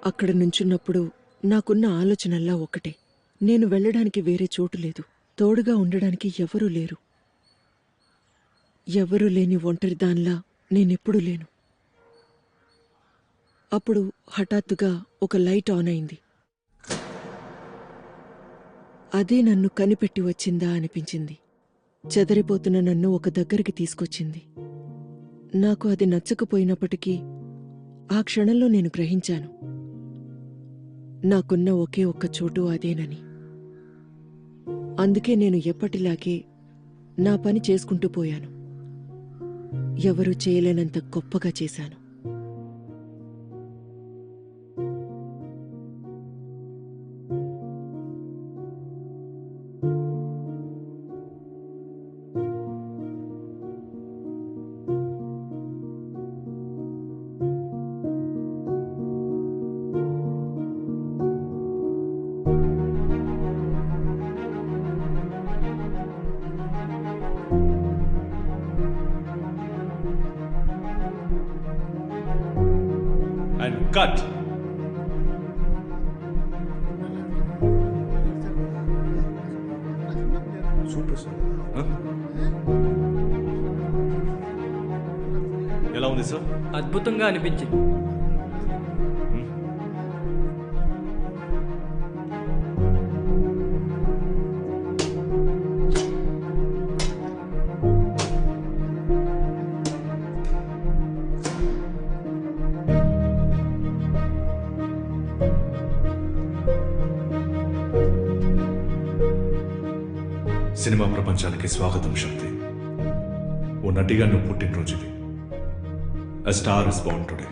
అక్కడ నుంచున్నప్పుడు నాకున్న ఆలోచనల్లా ఒకటే. నేను వెళ్ళడానికి వేరే చోటు లేదు. తోడుగా ఉండడానికి ఎవరూ లేరు. ఎవరూ లేని ఒంటరిదాన్లా నేనెప్పుడూ లేను. అప్పుడు హఠాత్తుగా ఒక లైట్ ఆన్ అయింది. అదే నన్ను కనిపెట్టి వచ్చిందా అనిపించింది. చెదరిపోతున్న నన్ను ఒక దగ్గరికి తీసుకొచ్చింది. నాకు అది నచ్చకపోయినప్పటికీ ఆ క్షణంలో నేను గ్రహించాను, నాకున్న ఒకే ఒక్క చోటు అదేనని. అందుకే నేను ఎప్పటిలాగే నా పని చేసుకుంటూ పోయాను. ఎవరూ చేయలేనంత గొప్పగా చేశాను. And cut. Super sir. ఎలా ఉంది సార్? అద్భుతంగా అనిపించింది. సినిమా ప్రపంచానికి స్వాగతం శక్తి. ఓ నటిగా నువ్వు పుట్టినరోజు ఇది. A star is born today.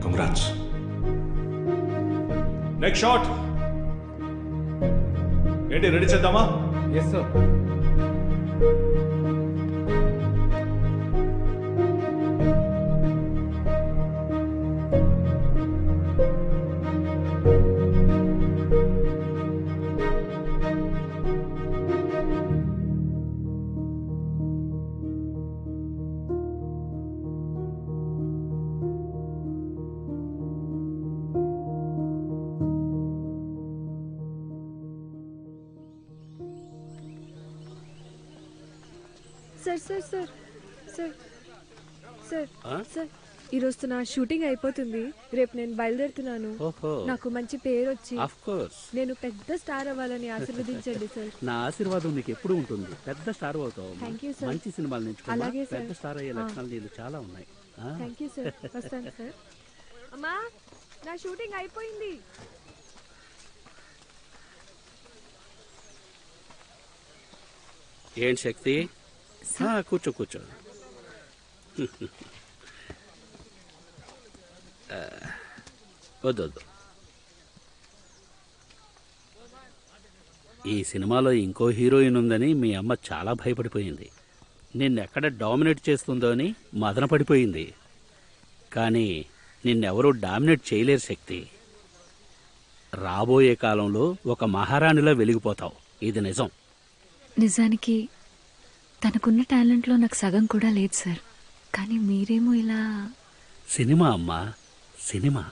Congrats. Next shot. ఏంటి రెడీ చేద్దామా? Yes sir. Sir sir sir sir sir sir ఈరోజు నా షూటింగ్ అయిపోతుంది. రేపు నేను బయలుదేరుతున్నాను. నాకు మంచి పేరు వచ్చి నేను పెద్ద స్టార్ అవ్వాలని ఆశీర్వదించండి సార్. నా ఆశీర్వాదం నీకు ఎప్పుడు ఉంటుంది. పెద్ద స్టార్ అవుతావు. Thank you sir. మంచి సినిమాలు నేర్చుకో. అలాగే సార్. పెద్ద స్టార్ అయ్యే లక్షణాలు నీళ్ళు చాలా ఉన్నాయి. Thank you sir. వస్తాను సార్. అమ్మా, నా షూటింగ్ అయిపోయింది. ఏంటి శక్తి? కూర్చో కూర్చో. వద్దు. ఈ సినిమాలో ఇంకో హీరోయిన్ ఉందని మీ అమ్మ చాలా భయపడిపోయింది. నిన్నెక్కడ డామినేట్ చేస్తుందో అని మదన పడిపోయింది. కానీ నిన్నెవరూ డామినేట్ చేయలేరు శక్తి. రాబోయే కాలంలో ఒక మహారాణిలా వెలిగిపోతావు. ఇది నిజం. నిజానికి తనకున్న టాలెంట్లో నాకు సగం కూడా లేదు సార్. కానీ మీరేమో ఇలా. సినిమా అమ్మా, సినిమా.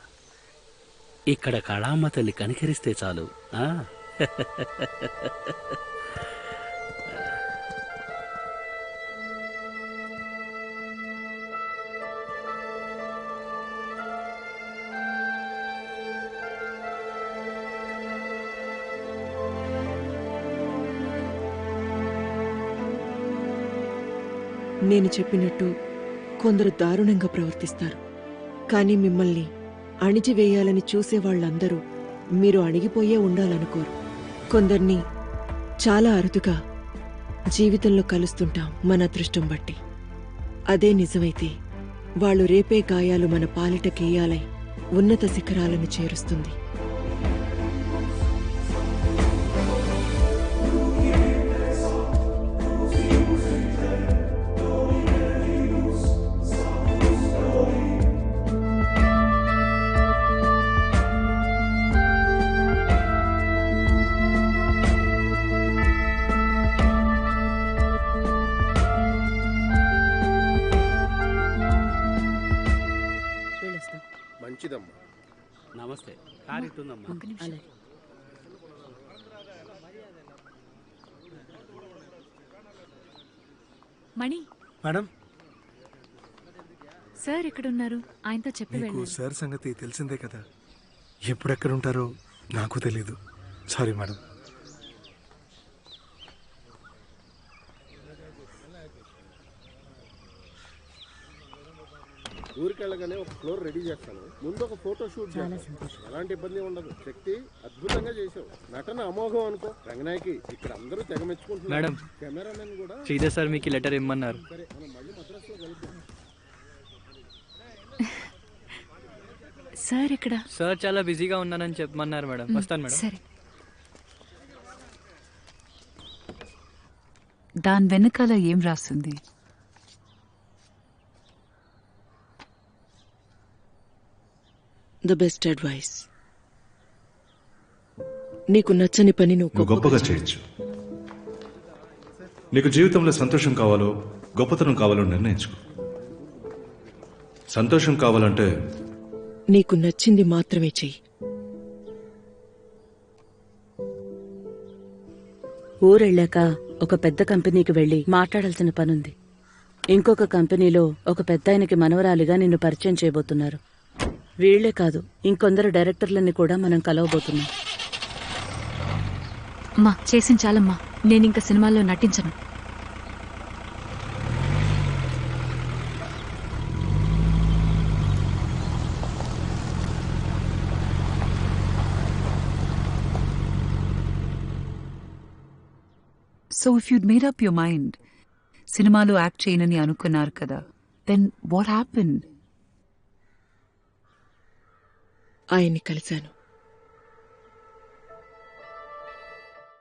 ఇక్కడ కళామ్మ తల్లి కనికరిస్తే చాలు. నేను చెప్పినట్టు కొందరు దారుణంగా ప్రవర్తిస్తారు. కానీ మిమ్మల్ని అణిచివేయాలని చూసేవాళ్లందరూ మీరు అణిగిపోయే ఉండాలనుకోరు. కొందర్ని చాలా అరుదుగా జీవితంలో కలుస్తుంటాం మన అదృష్టం బట్టి. అదే నిజమైతే వాళ్ళు రేపే గాయాలు మన పాలిట కేయాలై ఉన్నత శిఖరాలను చేరుస్తుంది. నమస్తే. కారు ఇటుందమ్మా. ఒక్క నిమిషం. మణి మేడం, సార్ ఎక్కడున్నారు? ఆయనతో చెప్పి మీకు వెళ్ళండి. సార్ సంగతి తెలిసిందే కదా, ఎప్పుడెక్కడ ఉంటారో నాకు తెలీదు. Sorry madam. ఊరికి వెళ్ళగానే ఒక ఫ్లోర్ రెడీ చేస్తాను. ముందు ఒక ఫోటో షూట్ చేయాలి. ఎలాంటి ఇబ్బంది ఉండదు. శక్తి అద్భుతంగా చేసావు. నటన అమోఘం అనుకో. రంగనాయకి ఇక్కడ అందరూ తెగ మెచ్చుకుంటున్నారు. మేడం, కెమెరామెన్ కూడా శ్రీధర్ సార్ మీకు లెటర్ ఇమ్మన్నారు. సరే, మనం మళ్ళీ మద్రాసులో కలుద్దాం. సార్ ఎక్కడ? సార్ చాలా బిజీగా ఉన్నానని చెప్పమన్నారు మేడం. వస్తాను మేడం. సరే. దాని వెనకాల ఏం రాస్తుంది? The best advice. నీకు నచ్చని పని నువ్వు గొప్పగా చేయొచ్చు. నీకు జీవితంలో సంతోషం కావాలో గొప్పతనం కావాలో నిర్ణయించుకో. సంతోషం కావాలంటే నీకు నచ్చింది మాత్రమే చెయ్యి. ఊరెళ్ళాక ఒక పెద్ద కంపెనీకి వెళ్లి మాట్లాడాల్సిన పనుంది. ఇంకొక కంపెనీలో ఒక పెద్దాయనకి మనవరాలిగా నిన్ను పరిచయం చేయబోతున్నారు. వీళ్లే కాదు, ఇంకొందరు డైరెక్టర్లని కూడా మనం కలవబోతున్నాం. అమ్మా, చేసింది చాలమ్మా. నేనింక సినిమాల్లో నటించను. So if you'd made up your mind, సినిమాలో యాక్ట్ చేయనని అనుకున్నారు కదా, దెన్ వాట్ హ్యాపెండ్? ఆయన్ని కలిశాను.